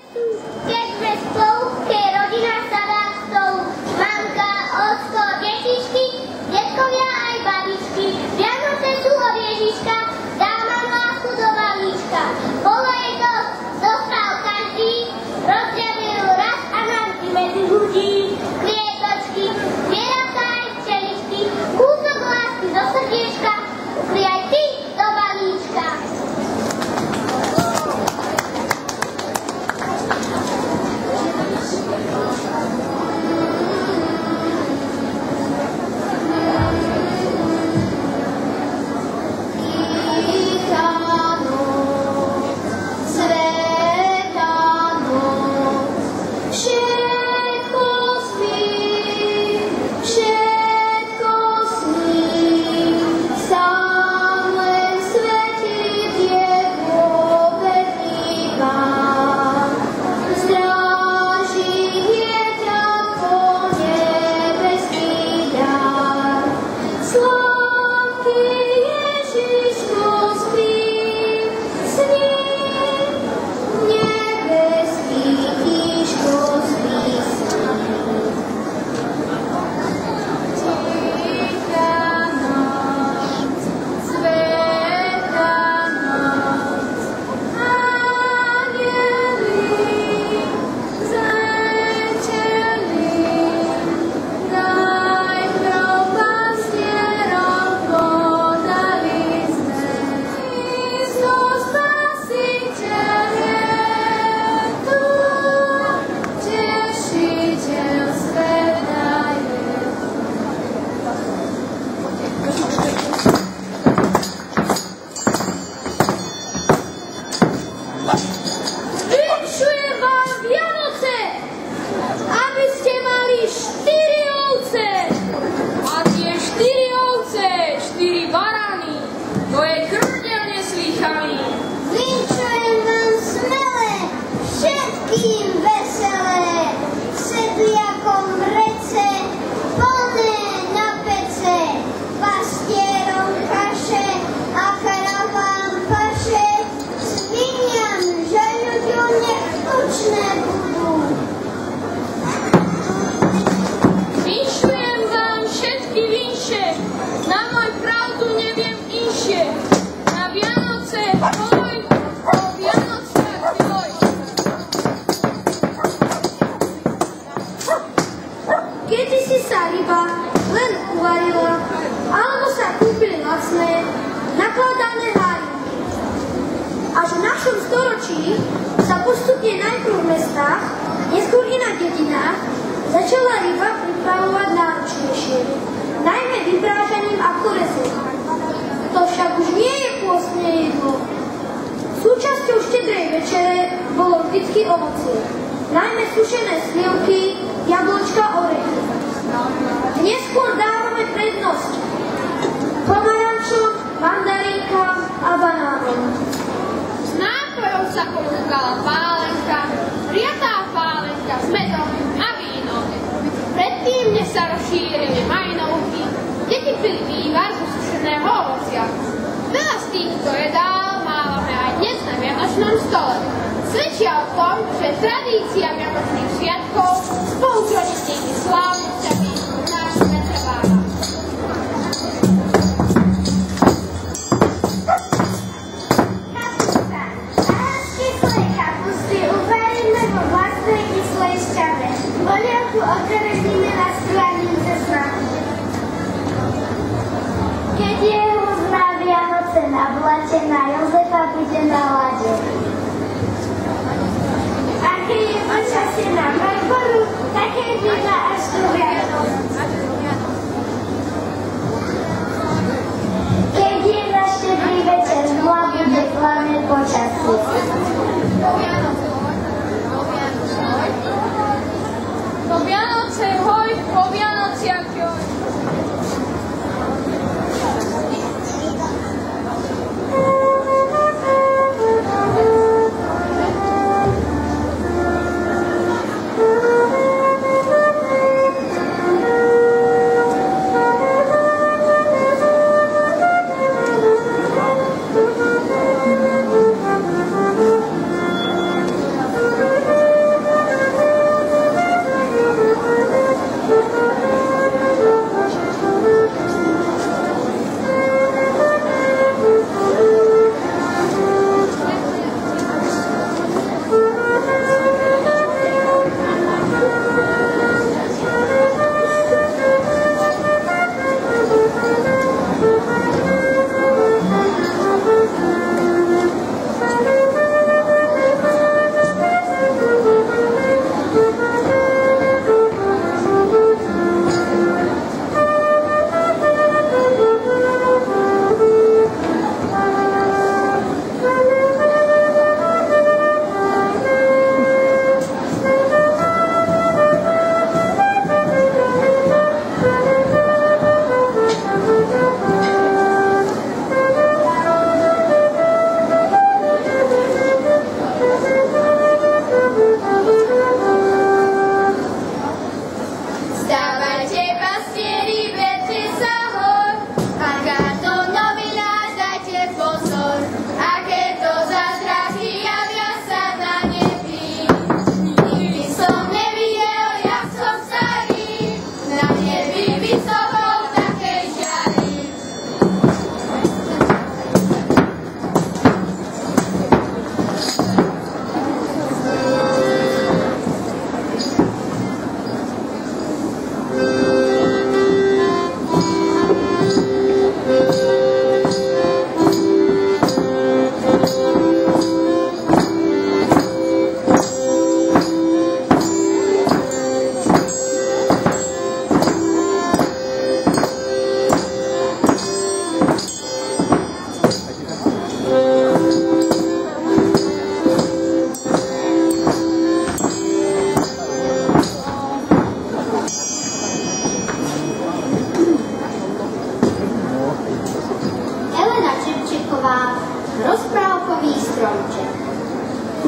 Keď sme spolu, keď rodina sadá k stolu, mamka, ocko, detičky, detkovia aj babičky, Vianoce sú od Ježiška, dávam lásku do balíčka. Bolo jej dosť, dostal každý, rozdelil raz a navždy medzi ľudí, kvietočky, zvieratá aj včeličky, kúsok lásky zo srdiečka, ukry aj ty do balíčka.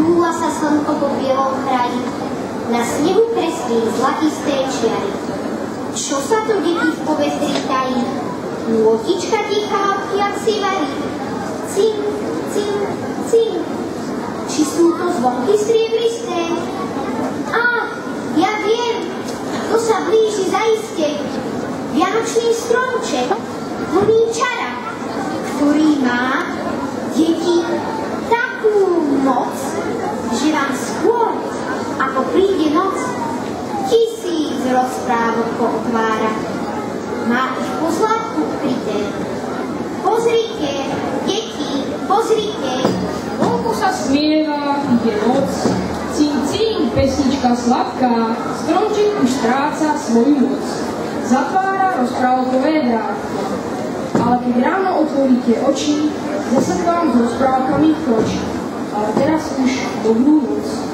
Túla sa slnko po bielom kraji, na snehu kreslí zlatisté čiary. Čo sa tu deti v povezdri tají? Lodička tichá, jak si varí. Cim, cim, cim. Či sú to zvonky strieblisté? Á, ja viem, to sa blíži zaiste. Vianočný stromček, plný čara, ktorý má, deti, takú moc, že vám skôr, ako príde noc, 1000 rozprávok pootvára. Má ich po zlatku kryté. Pozrite, deti, pozrite. Vonku sa smieva, ide noc. Cím, cím, pesnička sladká, stromček už stráca svoju moc. Zatvára rozprávkové vrátky. Ale keď ráno otvoríte oči, zase k vám s rozprávkami vkročí. Ale teraz už dobrú noc.